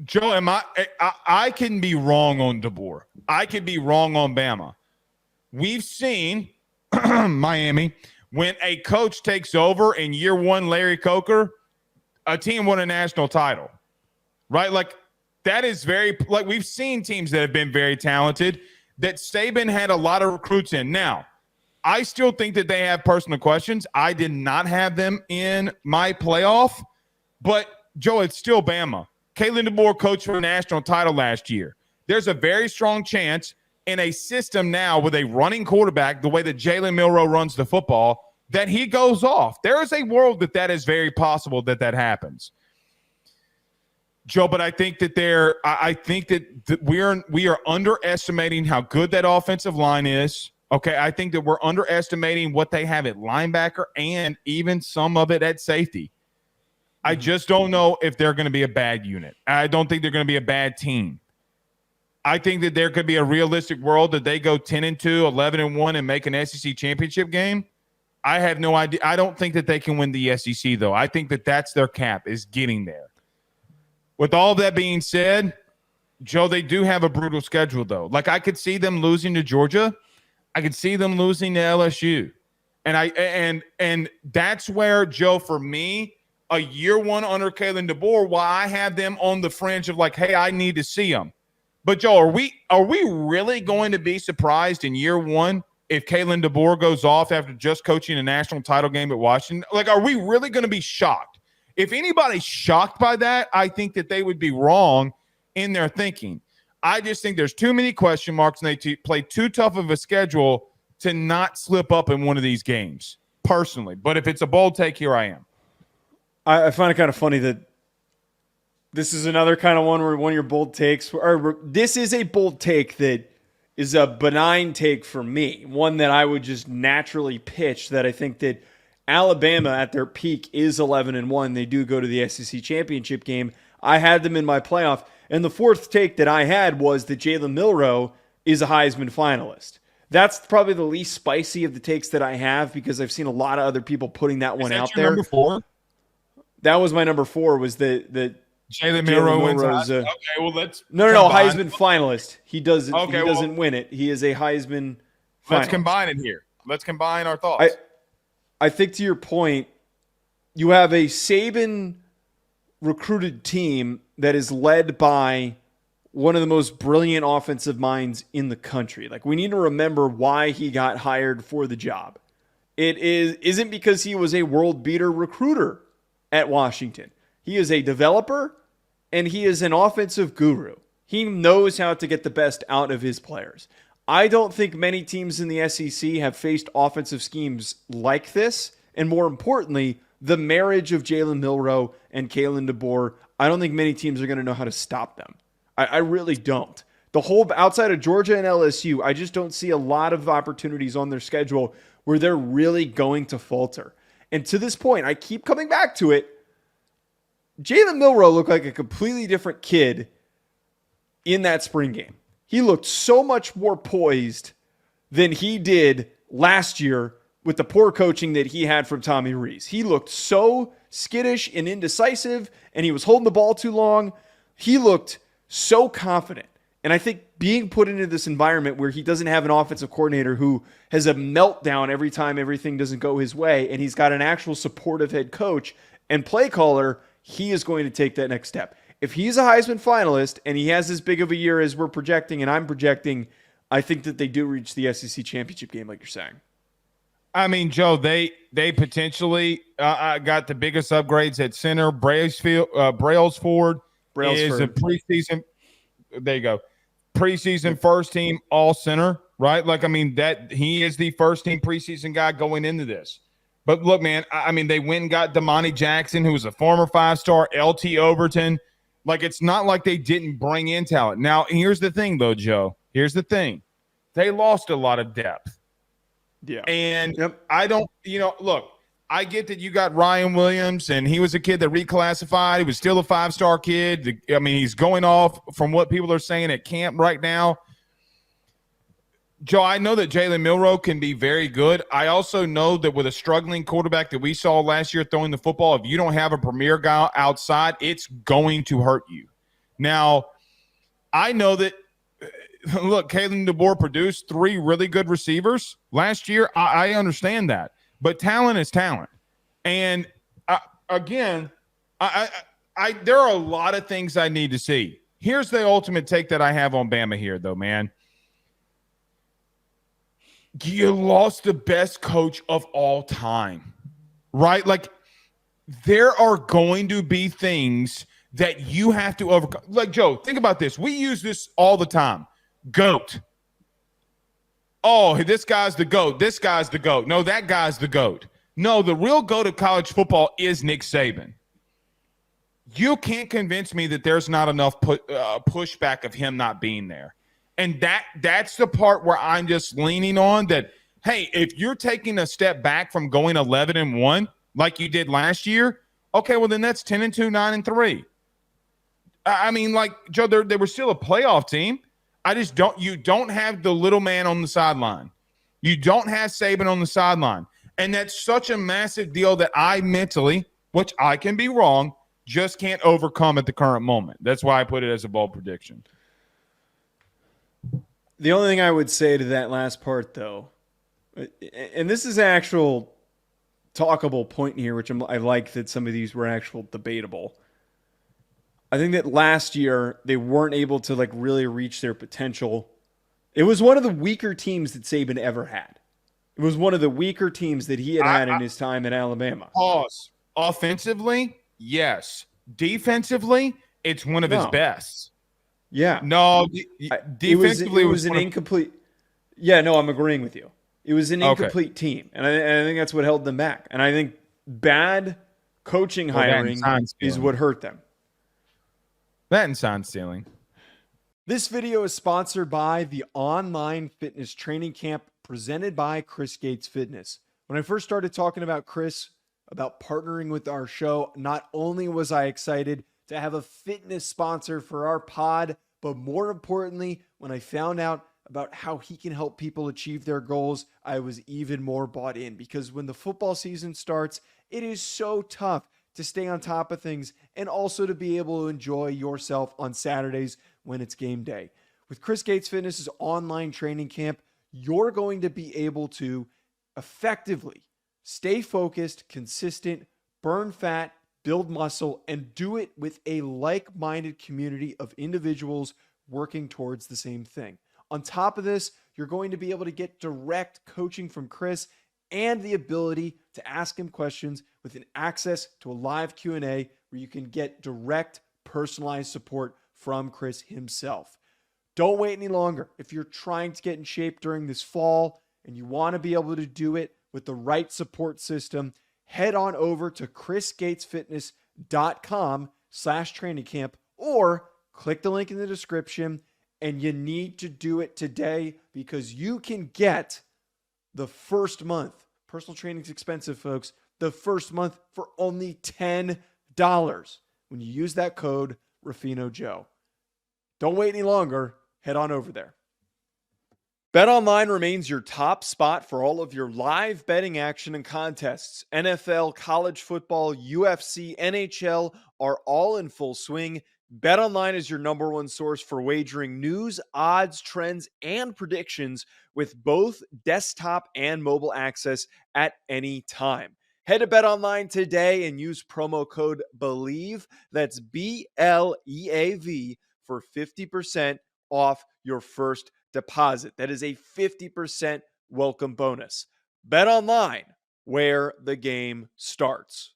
Joe, I can be wrong on DeBoer. I could be wrong on Bama. We've seen Miami, when a coach takes over in year one, Larry Coker, a team won a national title, right? Like that is we've seen teams that have been very talented that Saban had a lot of recruits in. Now, I still think that they have personal questions. I did not have them in my playoff, but Joe, it's still Bama. Kalen DeBoer coached for a national title last year. There's a very strong chance in a system now with a running quarterback, the way that Jalen Milroe runs the football, that he goes off. There is a world that is very possible that happens. Joe, but I think that we are underestimating how good that offensive line is. Okay, I think that we're underestimating what they have at linebacker and even some of it at safety. I just don't know if they're going to be a bad unit. I don't think they're going to be a bad team. I think that there could be a realistic world that they go 10-2, 11-1, and make an SEC championship game. I have no idea. I don't think that they can win the SEC, though. I think that that's their cap, is getting there. With all that being said, Joe, they do have a brutal schedule, though. Like, I could see them losing to Georgia. I could see them losing to LSU. And that's where, Joe, for me, a year one under Kalen DeBoer, why I have them on the fringe of like, hey, I need to see them. But, Joe, are we really going to be surprised in year one if Kalen DeBoer goes off after just coaching a national title game at Washington? Like, are we really going to be shocked? If anybody's shocked by that, I think that they would be wrong in their thinking. I just think there's too many question marks and they play too tough of a schedule to not slip up in one of these games, personally. But if it's a bold take, here I am. I find it kind of funny that this is another kind of one where one of your bold takes, or this is a bold take that is a benign take for me, one that I would just naturally pitch, that I think that Alabama at their peak is 11-1. They do go to the SEC championship game. I had them in my playoff. And the fourth take that I had was that Jalen Milroe is a Heisman finalist. That's probably the least spicy of the takes that I have because I've seen a lot of other people putting that one out there. Number 4? That was my number 4, was that Jalen Milroe wins. Okay, well, let's no, Heisman finalist. He doesn't win it. He is a Heisman finalist. Let's combine it here. Let's combine our thoughts. I think to your point, you have a Saban recruited team that is led by one of the most brilliant offensive minds in the country. Like, we need to remember why he got hired for the job. It isn't because he was a world beater recruiter at Washington. He is a developer and he is an offensive guru. He knows how to get the best out of his players. I don't think many teams in the SEC have faced offensive schemes like this. And more importantly, the marriage of Jalen Milroe and Kalen DeBoer, I don't think many teams are going to know how to stop them. I really don't. The whole outside of Georgia and LSU, I just don't see a lot of opportunities on their schedule where they're really going to falter. And to this point, I keep coming back to it. Jalen Milroe looked like a completely different kid in that spring game. He looked so much more poised than he did last year with the poor coaching that he had from Tommy Rees. He looked so skittish and indecisive, and he was holding the ball too long. He looked so confident. And I think being put into this environment where he doesn't have an offensive coordinator who has a meltdown every time everything doesn't go his way, and he's got an actual supportive head coach and play caller, he is going to take that next step. If he's a Heisman finalist and he has as big of a year as we're projecting and I'm projecting, I think that they do reach the SEC championship game, like you're saying. I mean, Joe, they potentially got the biggest upgrades at center. Brailsford is a preseason. There you go. Preseason first team all center, right? Like, I mean, that he is the first team preseason guy going into this. But look, man, I mean, they went and got Damani Jackson, who was a former 5-star, LT Overton. Like, it's not like they didn't bring in talent. Now, here's the thing, though, Joe. Here's the thing. They lost a lot of depth. Yeah. And I don't, look, I get that you got Ryan Williams, and he was a kid that reclassified. He was still a 5-star kid. I mean, he's going off from what people are saying at camp right now. Joe, I know that Jalen Milroe can be very good. I also know that with a struggling quarterback that we saw last year throwing the football, if you don't have a premier guy outside, it's going to hurt you. Now, I know that, look, Kalen DeBoer produced 3 really good receivers last year. I understand that. But talent is talent. And again, there are a lot of things I need to see. Here's the ultimate take that I have on Bama here, though, man. You lost the best coach of all time, right? Like, there are going to be things that you have to overcome. Like, Joe, think about this. We use this all the time. GOAT. Oh, this guy's the GOAT. This guy's the GOAT. No, that guy's the GOAT. No, the real GOAT of college football is Nick Saban. You can't convince me that there's not enough pushback of him not being there. And that's the part where I'm just leaning on that, hey, if you're taking a step back from going 11-1 like you did last year, okay, well, then that's 10-2, 9-3. I mean, like, Joe, they were still a playoff team. You don't have the little man on the sideline. You don't have Saban on the sideline. And that's such a massive deal that I mentally, which I can be wrong, just can't overcome at the current moment. That's why I put it as a bold prediction. The only thing I would say to that last part, though, and this is an actual talkable point here, which I like that some of these were actual debatable. I think that last year they weren't able to like really reach their potential. It was one of the weaker teams that Saban ever had. It was one of the weaker teams that he had in his time in Alabama. Pause. Offensively, yes. Defensively, it's one of his best. Yeah. No, defensively it was an incomplete. Yeah, no, I'm agreeing with you. It was an incomplete team, and I think that's what held them back. And I think bad coaching hiring is what hurt them. That and sign stealing. This video is sponsored by the online fitness training camp presented by Chris Gates Fitness. When I first started talking about Chris, about partnering with our show, not only was I excited to have a fitness sponsor for our pod, but more importantly, when I found out about how he can help people achieve their goals, I was even more bought in, because when the football season starts, it is so tough to stay on top of things and also to be able to enjoy yourself on Saturdays when it's game day. With Chris Gates Fitness's online training camp, you're going to be able to effectively stay focused, consistent, burn fat, build muscle, and do it with a like-minded community of individuals working towards the same thing. On top of this, you're going to be able to get direct coaching from Chris and the ability to ask him questions with an access to a live Q&A where you can get direct personalized support from Chris himself. Don't wait any longer. If you're trying to get in shape during this fall and you want to be able to do it with the right support system, head on over to chrisgatesfitness.com/training camp or click the link in the description. And you need to do it today because you can get the first month. Personal training is expensive, folks. The first month for only $10 when you use that code RuffinoJoe. Don't wait any longer. Head on over there. BetOnline remains your top spot for all of your live betting action and contests. NFL, college football, UFC, NHL are all in full swing. BetOnline is your number one source for wagering news, odds, trends, and predictions with both desktop and mobile access at any time. Head to BetOnline today and use promo code BELIEVE, that's BLEAV, for 50% off your first deposit. That is a 50% welcome bonus. BetOnline, where the game starts.